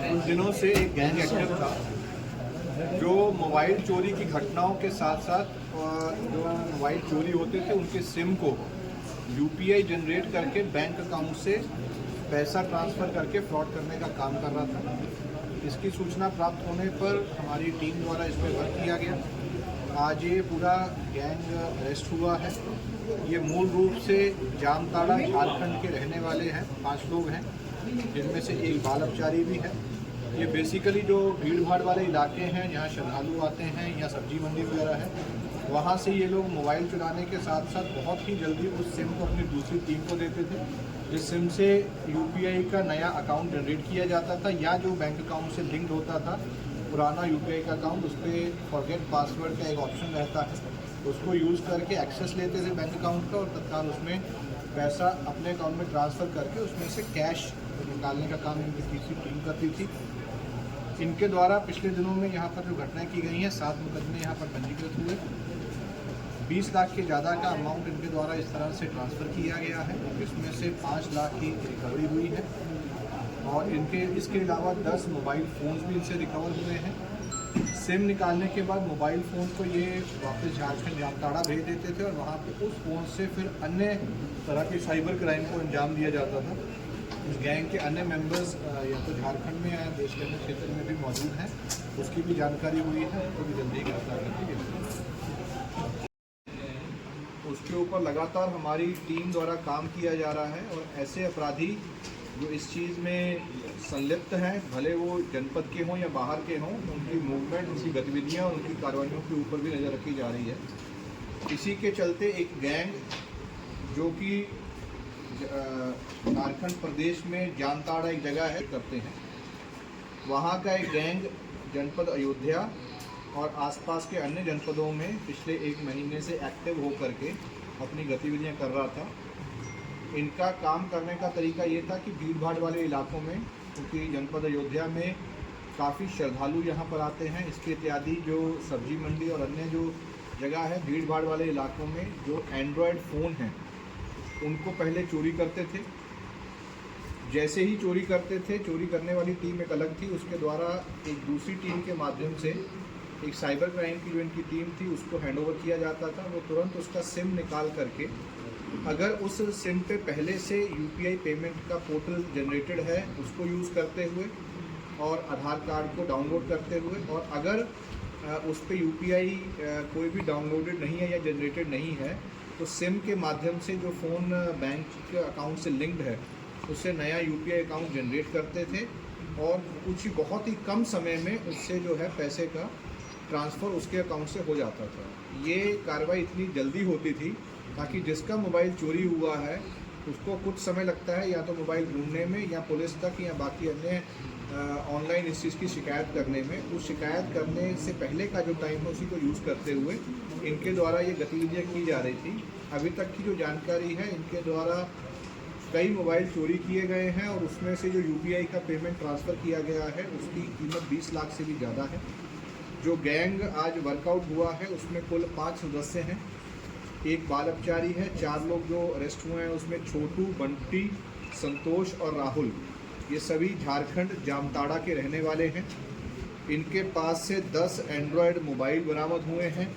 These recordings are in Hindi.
कुछ दिनों से एक गैंग एक्टिव था जो मोबाइल चोरी की घटनाओं के साथ साथ जो मोबाइल चोरी होते थे उनके सिम को यूपीआई जनरेट करके बैंक अकाउंट से पैसा ट्रांसफ़र करके फ्रॉड करने का काम कर रहा था। इसकी सूचना प्राप्त होने पर हमारी टीम द्वारा इस पर वर्क किया गया। आज ये पूरा गैंग अरेस्ट हुआ है। ये मूल रूप से जामताड़ा झारखंड के रहने वाले हैं, 5 लोग हैं, जिनमें से एक बाल अपचारी भी है। ये बेसिकली जो भीड़ भाड़ वाले इलाके हैं जहाँ श्रद्धालु आते हैं या सब्जी मंडी वगैरह है, वहाँ से ये लोग मोबाइल चुराने के साथ साथ बहुत ही जल्दी उस सिम को अपनी दूसरी टीम को देते थे। जिस सिम से यूपीआई का नया अकाउंट जनरेट किया जाता था या जो बैंक अकाउंट से लिंक्ड होता था पुराना यूपीआई का अकाउंट, उस पर फॉरगेट पासवर्ड का एक ऑप्शन रहता है, उसको यूज़ करके एक्सेस लेते थे बैंक अकाउंट का और तत्काल उसमें पैसा अपने अकाउंट में ट्रांसफ़र करके उसमें से कैश निकालने का काम इनकी तीसरी टीम करती थी। इनके द्वारा पिछले दिनों में यहाँ पर जो घटनाएं की गई हैं, 7 मुकदमे यहाँ पर पंजीकृत हुए। 20 लाख के ज़्यादा का अमाउंट इनके द्वारा इस तरह से ट्रांसफ़र किया गया है, जिसमें से 5 लाख की रिकवरी हुई है और इसके अलावा 10 मोबाइल फ़ोन्स भी इनसे रिकवर हुए हैं। सिम निकालने के बाद मोबाइल फ़ोन को ये वापस झारखंड जामताड़ा भेज देते थे और वहाँ पे उस फ़ोन से फिर अन्य तरह के साइबर क्राइम को अंजाम दिया जाता था। इस गैंग के अन्य मेंबर्स या तो झारखंड में या देश के अन्य क्षेत्र में भी मौजूद हैं, उसकी भी जानकारी हुई है, उनको भी जल्दी गिरफ्तार करके उसके ऊपर लगातार हमारी टीम द्वारा काम किया जा रहा है और ऐसे अपराधी जो इस चीज़ में संलिप्त हैं, भले वो जनपद के हों या बाहर के हों, उनकी मूवमेंट, उनकी गतिविधियां और उनकी कार्रवाइयों के ऊपर भी नज़र रखी जा रही है। इसी के चलते एक गैंग जो कि झारखंड प्रदेश में जामताड़ा एक जगह है करते हैं, वहाँ का एक गैंग जनपद अयोध्या और आसपास के अन्य जनपदों में पिछले 1 महीने से एक्टिव होकर के अपनी गतिविधियां कर रहा था। इनका काम करने का तरीका ये था कि भीड़ भाड़ वाले इलाकों में, क्योंकि जनपद अयोध्या में काफ़ी श्रद्धालु यहाँ पर आते हैं, इसके इत्यादि जो सब्जी मंडी और अन्य जो जगह है भीड़ भाड़ वाले इलाकों में जो एंड्रॉयड फ़ोन हैं उनको पहले चोरी करते थे। जैसे ही चोरी करते थे, चोरी करने वाली टीम एक अलग थी, उसके द्वारा एक दूसरी टीम के माध्यम से एक साइबर क्राइम की जो इनकी टीम थी उसको हैंडओवर किया जाता था। वो तुरंत उसका सिम निकाल करके, अगर उस सिम पे पहले से यूपीआई पेमेंट का पोर्टल जनरेटेड है उसको यूज़ करते हुए और आधार कार्ड को डाउनलोड करते हुए, और अगर उस पे यूपीआई कोई भी डाउनलोडेड नहीं है या जनरेटेड नहीं है तो सिम के माध्यम से जो फ़ोन बैंक के अकाउंट से लिंक्ड है उससे नया यूपीआई अकाउंट जनरेट करते थे और कुछ ही बहुत ही कम समय में उससे जो है पैसे का ट्रांसफ़र उसके अकाउंट से हो जाता था। ये कार्रवाई इतनी जल्दी होती थी ताकि जिसका मोबाइल चोरी हुआ है उसको कुछ समय लगता है या तो मोबाइल ढूंढने में या पुलिस तक या बाकी अन्य ऑनलाइन इस चीज़ की शिकायत करने में। उस शिकायत करने से पहले का जो टाइम है उसी को यूज़ करते हुए इनके द्वारा ये गतिविधियाँ की जा रही थी। अभी तक की जो जानकारी है, इनके द्वारा कई मोबाइल चोरी किए गए हैं और उसमें से जो यूपीआई का पेमेंट ट्रांसफ़र किया गया है उसकी कीमत 20 लाख से भी ज़्यादा है। जो गैंग आज वर्कआउट हुआ है उसमें कुल 5 सदस्य हैं, एक बाल अपचारी है, 4 लोग जो अरेस्ट हुए हैं उसमें छोटू, बंटी, संतोष और राहुल, ये सभी झारखंड जामताड़ा के रहने वाले हैं। इनके पास से 10 एंड्रॉयड मोबाइल बरामद हुए हैं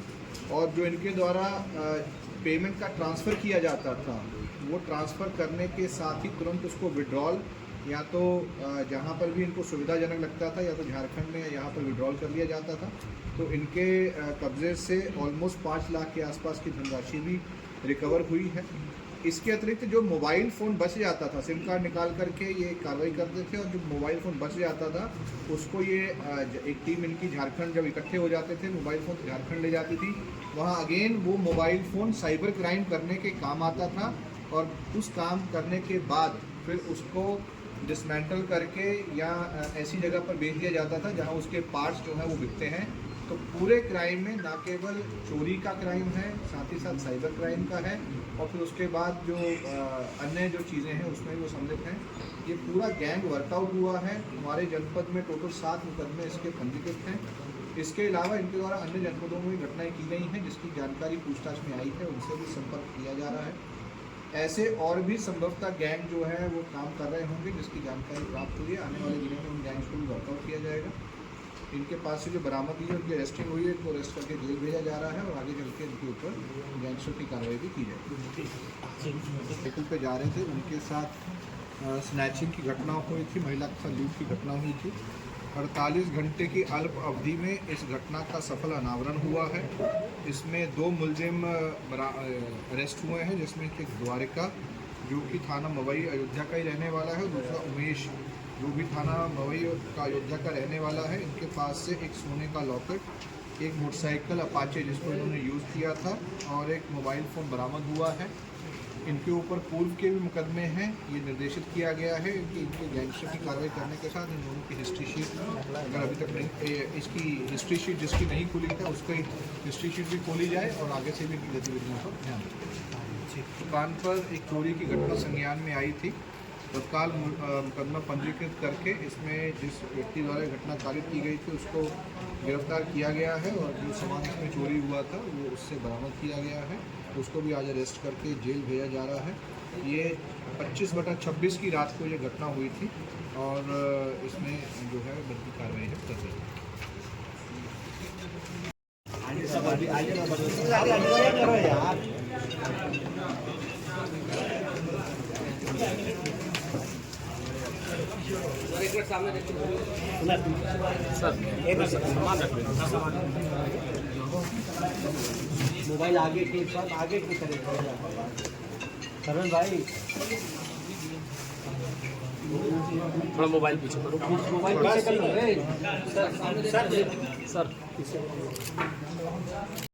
और जो इनके द्वारा पेमेंट का ट्रांसफ़र किया जाता था वो ट्रांसफ़र करने के साथ ही तुरंत उसको विड्रॉल या तो जहाँ पर भी इनको सुविधाजनक लगता था या तो झारखंड में यहाँ पर विड्रॉल कर लिया जाता था। तो इनके कब्ज़े से ऑलमोस्ट 5 लाख के आसपास की धनराशि भी रिकवर हुई है। इसके अतिरिक्त जो मोबाइल फ़ोन बच जाता था, सिम कार्ड निकाल करके ये कार्रवाई करते थे और जो मोबाइल फ़ोन बच जाता था उसको ये एक टीम इनकी झारखंड जब इकट्ठे हो जाते थे, मोबाइल फ़ोन झारखंड ले जाती थी, वहाँ अगेन वो मोबाइल फ़ोन साइबर क्राइम करने के काम आता था और उस काम करने के बाद फिर उसको डिसमेंटल करके या ऐसी जगह पर बेच दिया जाता था जहाँ उसके पार्ट्स जो हैं वो बिकते हैं। तो पूरे क्राइम में ना केवल चोरी का क्राइम है, साथ ही साथ साइबर क्राइम का है और फिर उसके बाद जो अन्य जो चीज़ें हैं उसमें वो सम्मिलित हैं। ये पूरा गैंग वर्कआउट हुआ है। हमारे जनपद में टोटल 7 मुकदमे इसके पंजीकृत हैं। इसके अलावा इनके द्वारा अन्य जनपदों में भी घटनाएँ की गई हैं जिसकी जानकारी पूछताछ में आई है, उनसे भी संपर्क किया जा रहा है। ऐसे और भी संभवतः गैंग जो है वो काम कर रहे होंगे जिसकी जानकारी प्राप्त हुई है। आने वाले दिनों में उन गैंग उसको भी वर्कआउट किया जाएगा। इनके पास से जो बरामद हुई है उनकी अरेस्टिंग हुई है, इनको अरेस्ट करके जेल भेजा जा रहा है और आगे चल के इनके ऊपर गैंगस्टर की कार्रवाई भी की जाएगी। व्हीकल पे जा रहे थे, उनके साथ स्नैचिंग की घटना हुई थी, महिला के साथ लूट की घटना हुई थी। 48 घंटे की अल्प अवधि में इस घटना का सफल अनावरण हुआ है। इसमें 2 मुलजिम अरेस्ट हुए हैं, जिसमें एक द्वारिका जो कि थाना मवई अयोध्या का ही रहने वाला है, दूसरा उमेश जो भी थाना मवई का अयोध्या का रहने वाला है। इनके पास से एक सोने का लॉकेट, एक मोटरसाइकिल अपाचे जिसको इन्होंने यूज़ किया था और एक मोबाइल फ़ोन बरामद हुआ है। इनके ऊपर पूर्व के भी मुकदमे हैं। ये निर्देशित किया गया है कि इनके गैंगस्टर की कार्रवाई करने के साथ इन दोनों की हिस्ट्री शीट, अगर अभी तक नहीं इसकी हिस्ट्री शीट जिसकी नहीं खुली है उसकी हिस्ट्री शीट भी खोली जाए और आगे से भी इनकी गतिविधियों पर ध्यान दें। दुकान पर एक चोरी की घटना संज्ञान में आई थी। तत्काल मुकदमा पंजीकृत करके इसमें जिस व्यक्ति द्वारा घटना कारित की गई थी उसको गिरफ्तार किया गया है और जो सामान इसमें चोरी हुआ था वो उससे बरामद किया गया है। उसको भी आज अरेस्ट करके जेल भेजा जा रहा है। ये 25/26 की रात को ये घटना हुई थी और इसमें जो है बड़ी कार्रवाई है कर रही है। मोबाइल आगे के साथ आगे की तरफ करण भाई थोड़ा मोबाइल पीछे करो, मोबाइल पीछे कर लो। सर